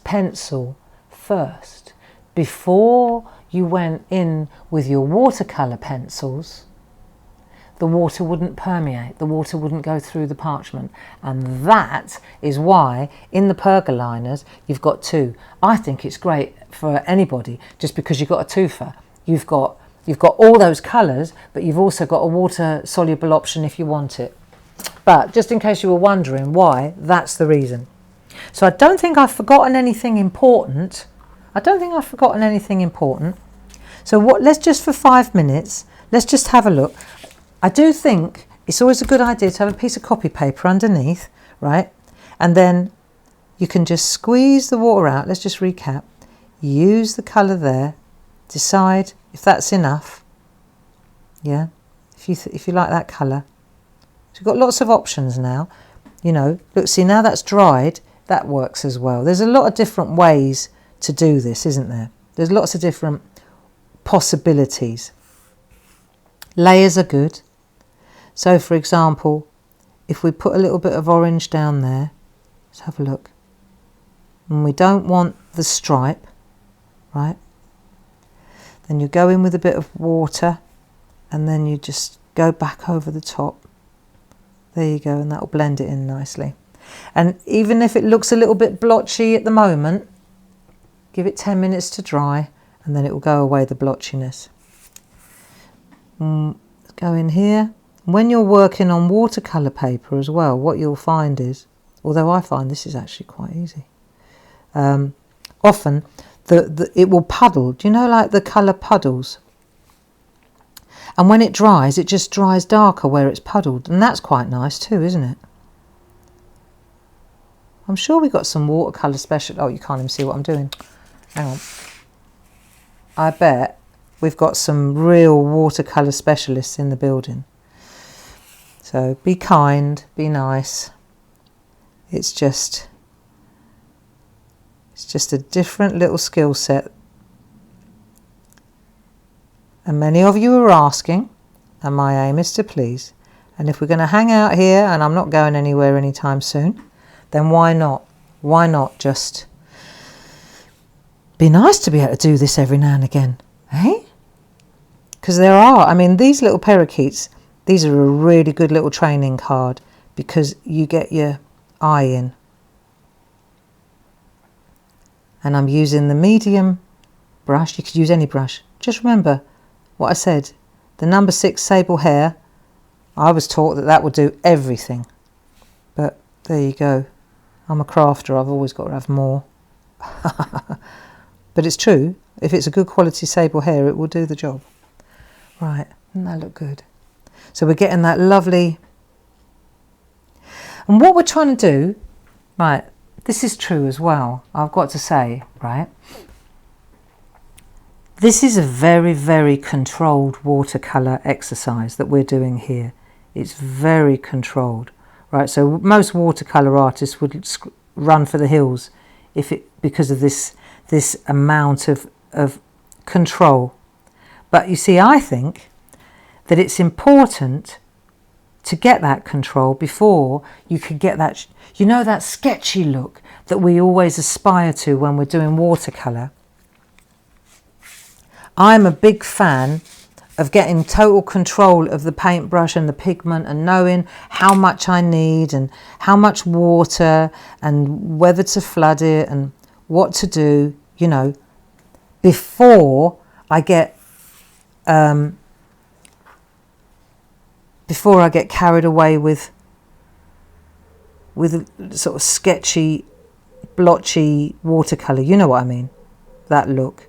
pencil first, before you went in with your watercolour pencils, the water wouldn't permeate, the water wouldn't go through the parchment. And that is why in the pergoliners you've got two. I think it's great for anybody, just because you've got a twofer. You've got all those colours, but you've also got a water soluble option if you want it. But just in case you were wondering why, that's the reason. So I don't think I've forgotten anything important. So let's just for 5 minutes let's just have a look. I do think it's always a good idea to have a piece of copy paper underneath, right? And then you can just squeeze the water out. Let's just recap. Use the colour there. Decide if that's enough. Yeah, if you like that colour. So you've got lots of options now. You know, look, see, now that's dried, that works as well. There's a lot of different ways to do this, isn't there? There's lots of different possibilities. Layers are good. So, for example, if we put a little bit of orange down there, let's have a look. And we don't want the stripe, right? Then you go in with a bit of water and then you just go back over the top. There you go, and that will blend it in nicely. And even if it looks a little bit blotchy at the moment, give it 10 minutes to dry and then it will go away, the blotchiness. Let's go in here. When you're working on watercolour paper as well, what you'll find is, although I find this is actually quite easy, often it will puddle. Do you know, like the colour puddles? And when it dries, it just dries darker where it's puddled. And that's quite nice too, isn't it? I'm sure we've got some watercolour special. Oh, you can't even see what I'm doing. Hang on. I bet we've got some real watercolour specialists in the building. So be kind, be nice. It's just a different little skill set. And many of you are asking, and my aim is to please. And if we're going to hang out here, and I'm not going anywhere anytime soon, then why not? Why not just be nice to be able to do this every now and again, eh? Because there are, I mean, these little parakeets, these are a really good little training card because you get your eye in. And I'm using the medium brush. You could use any brush. Just remember what I said. The number 6 sable hair, I was taught that that would do everything. But there you go. I'm a crafter. I've always got to have more. But it's true. If it's a good quality sable hair, it will do the job. Right. Doesn't that look good? So we're getting that lovely. And what we're trying to do, right, this is true as well, I've got to say, right? This is a very, very controlled watercolour exercise that we're doing here. It's very controlled, right? So most watercolour artists would run for the hills because of this amount of control. But you see, I think that it's important to get that control before you can get that, you know, that sketchy look that we always aspire to when we're doing watercolour. I'm a big fan of getting total control of the paintbrush and the pigment and knowing how much I need and how much water and whether to flood it and what to do, you know, before I get carried away with sort of sketchy, blotchy watercolour. You know what I mean? That look.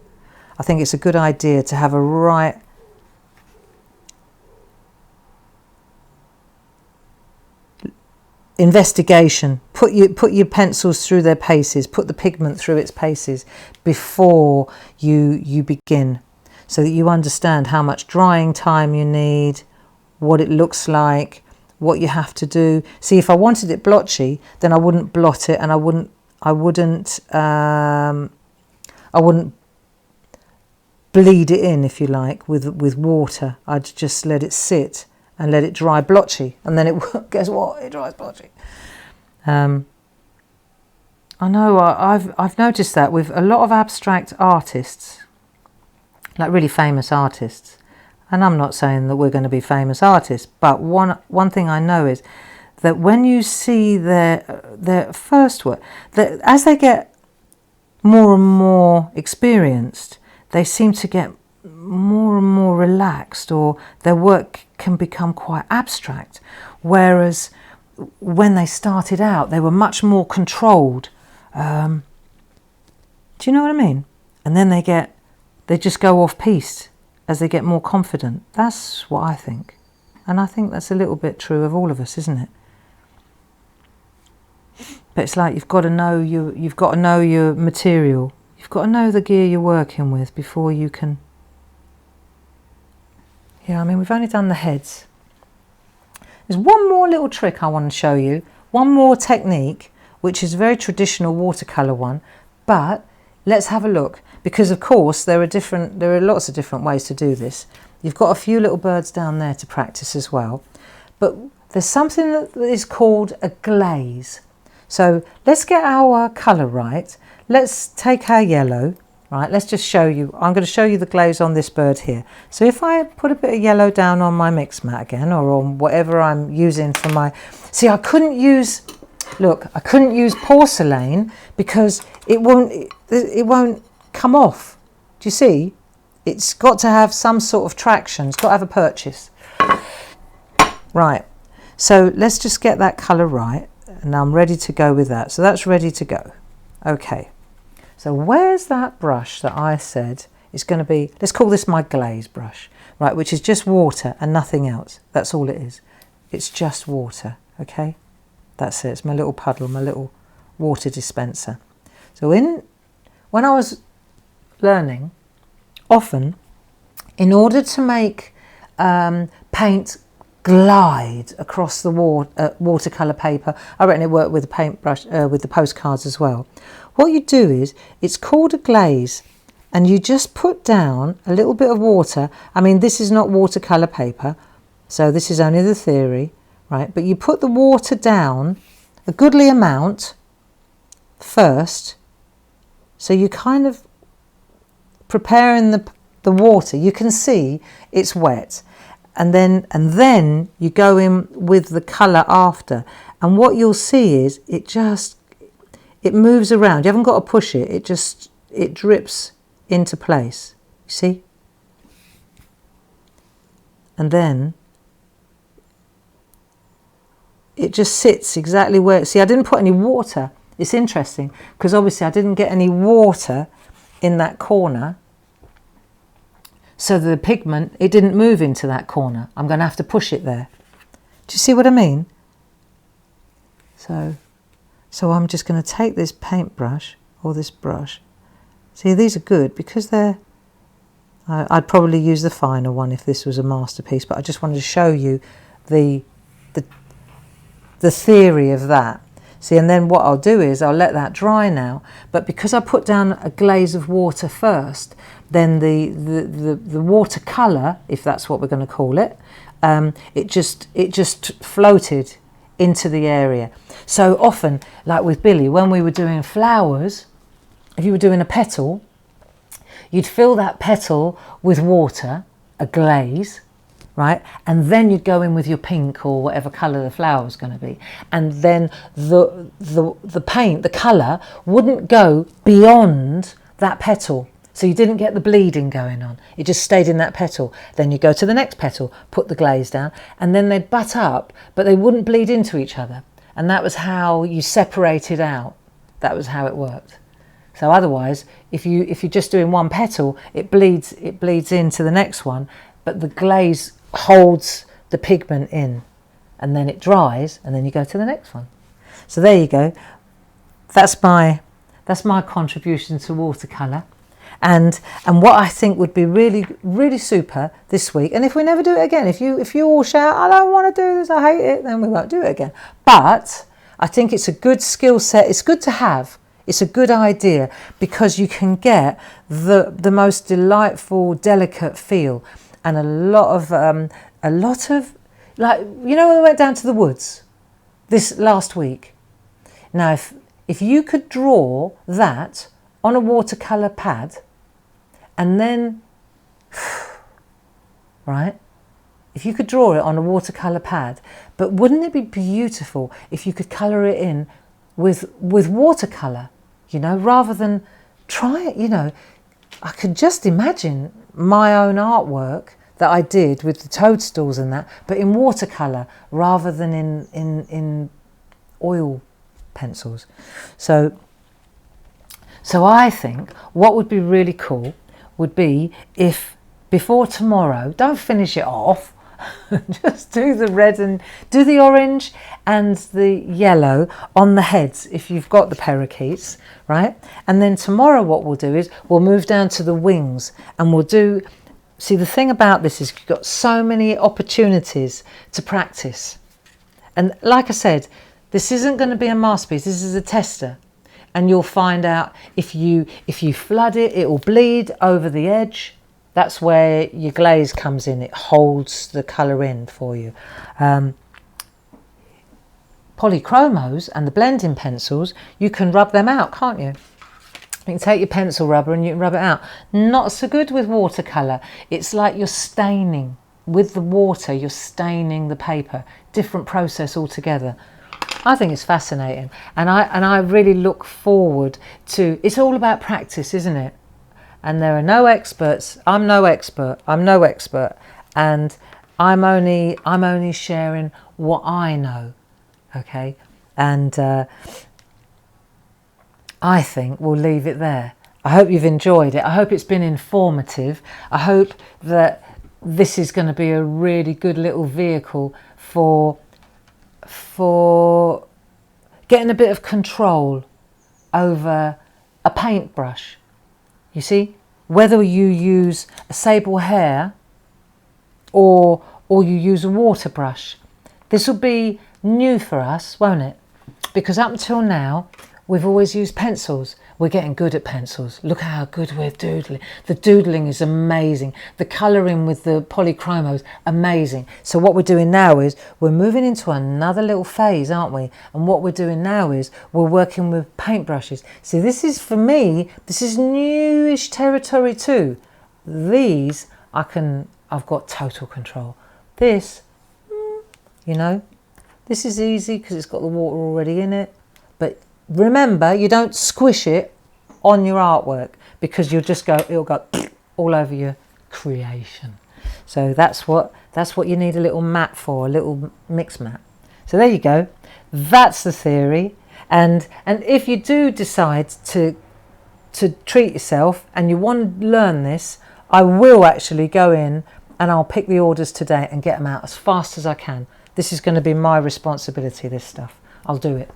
I think it's a good idea to have a right investigation. Put your pencils through their paces. Put the pigment through its paces before you begin, so that you understand how much drying time you need, what it looks like, what you have to do. See, if I wanted it blotchy, then I wouldn't blot it, and I wouldn't bleed it in, if you like, with water. I'd just let it sit and let it dry blotchy, and then it guess what? It dries blotchy. I know I've noticed that with a lot of abstract artists, like really famous artists. And I'm not saying that we're going to be famous artists, but one thing I know is that when you see their first work, that as they get more and more experienced, they seem to get more and more relaxed, or their work can become quite abstract. Whereas when they started out, they were much more controlled. Do you know what I mean? And then they just go off piste. as they get more confident. That's what I think. And I think that's a little bit true of all of us, isn't it? But it's like you've got to know your material. You've got to know the gear you're working with before you can. Yeah, I mean, we've only done the heads. There's one more little trick I want to show you. One more technique, which is a very traditional watercolour one. But let's have a look. Because of course there are lots of different ways to do this. You've got a few little birds down there to practice as well. But there's something that is called a glaze. So let's get our colour right. Let's take our yellow, right? Let's just show you. I'm going to show you the glaze on this bird here. So if I put a bit of yellow down on my mix mat again, or on whatever I'm using for my... See, I couldn't use porcelain because it won't come off. Do you see? It's got to have some sort of traction. It's got to have a purchase. Right. So let's just get that colour right. And I'm ready to go with that. So that's ready to go. Okay. So where's that brush that I said is going to be, let's call this my glaze brush, right, which is just water and nothing else. That's all it is. It's just water, okay? That's it. It's my little puddle, my little water dispenser. So when I was learning, often, in order to make paint glide across the watercolour paper, I reckon it worked with the paintbrush, with the postcards as well. What you do is, it's called a glaze, and you just put down a little bit of water. I mean, this is not watercolour paper, so this is only the theory, right? But you put the water down a goodly amount first, so you kind of preparing the water. You can see it's wet, and then you go in with the colour after, and what you'll see is it moves around. You haven't got to push it. It drips into place. You see? And then it just sits exactly where. See, I didn't put any water. It's interesting because obviously I didn't get any water in that corner. So the pigment, it didn't move into that corner. I'm going to have to push it there. Do you see what I mean? So I'm just going to take this paintbrush or this brush. See, these are good because they're... I'd probably use the finer one if this was a masterpiece, but I just wanted to show you the theory of that. See, and then what I'll do is I'll let that dry now, but because I put down a glaze of water first, then the watercolour, if that's what we're going to call it, it just floated into the area. So often, like with Billy, when we were doing flowers, if you were doing a petal, you'd fill that petal with water, a glaze, right? And then you'd go in with your pink or whatever colour the flower was going to be. And then the paint, the colour, wouldn't go beyond that petal. So you didn't get the bleeding going on. It just stayed in that petal. Then you go to the next petal, put the glaze down, and then they'd butt up, but they wouldn't bleed into each other. And that was how you separated out. That was how it worked. So otherwise, if you're just doing one petal, it bleeds into the next one, but the glaze holds the pigment in, and then it dries, and then you go to the next one. So there you go. That's my contribution to watercolour. And what I think would be really, really super this week, and if we never do it again, if you all shout, I don't want to do this, I hate it, then we won't do it again. But I think it's a good skill set. It's good to have. It's a good idea because you can get the most delightful, delicate feel, and a lot of like, you know, when we went down to the woods this last week. Now, if you could draw that on a watercolour pad, and then, right, if you could draw it on a watercolour pad, but wouldn't it be beautiful if you could colour it in with watercolour, you know, rather than try it, you know. I could just imagine my own artwork that I did with the toadstools and that, but in watercolour rather than in oil pencils. So I think what would be really cool would be if before tomorrow, don't finish it off. Just do the red and do the orange and the yellow on the heads if you've got the parakeets, right? And then tomorrow what we'll do is we'll move down to the wings, and we'll do, see, the thing about this is you've got so many opportunities to practice. And like I said, this isn't going to be a masterpiece, this is a tester. And you'll find out if you flood it, it will bleed over the edge. That's where your glaze comes in. It holds the colour in for you. Polychromos and the blending pencils, you can rub them out, can't you? You can take your pencil rubber and you can rub it out. Not so good with watercolour. It's like you're staining. With the water, you're staining the paper. Different process altogether. I think it's fascinating. And I really look forward to... It's all about practice, isn't it? And there are no experts. I'm no expert. And I'm only sharing what I know. Okay, and I think we'll leave it there. I hope you've enjoyed it. I hope it's been informative. I hope that this is going to be a really good little vehicle for getting a bit of control over a paintbrush. You see, whether you use a sable hair or you use a water brush, this will be new for us, won't it? Because up until now, we've always used pencils. We're getting good at pencils. Look how good we're doodling. The doodling is amazing. The colouring with the polychromos, amazing. So what we're doing now is we're moving into another little phase, aren't we? And what we're doing now is we're working with paintbrushes. See, this is, for me, this is newish territory too. These, I've got total control. This, you know, this is easy because it's got the water already in it. But remember, you don't squish it on your artwork because it'll go all over your creation. So that's what you need a little mat for, a little mix mat. So there you go. That's the theory. And if you do decide to treat yourself and you want to learn this, I will actually go in and I'll pick the orders today and get them out as fast as I can. This is going to be my responsibility, this stuff. I'll do it.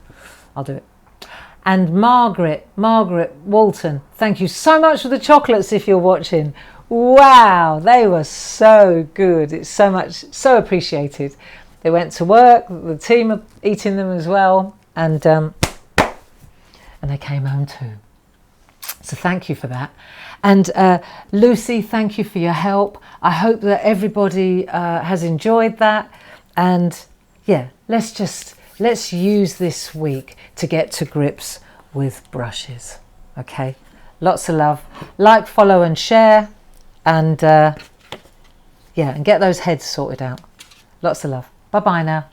And Margaret Walton, thank you so much for the chocolates if you're watching. Wow, they were so good. It's so appreciated. They went to work, the team are eating them as well, and they came home too. So thank you for that. And Lucy, thank you for your help. I hope that everybody has enjoyed that. And yeah, let's use this week to get to grips with brushes. Okay, lots of love. Like, follow and share, and yeah, and get those heads sorted out. Lots of love. Bye bye now.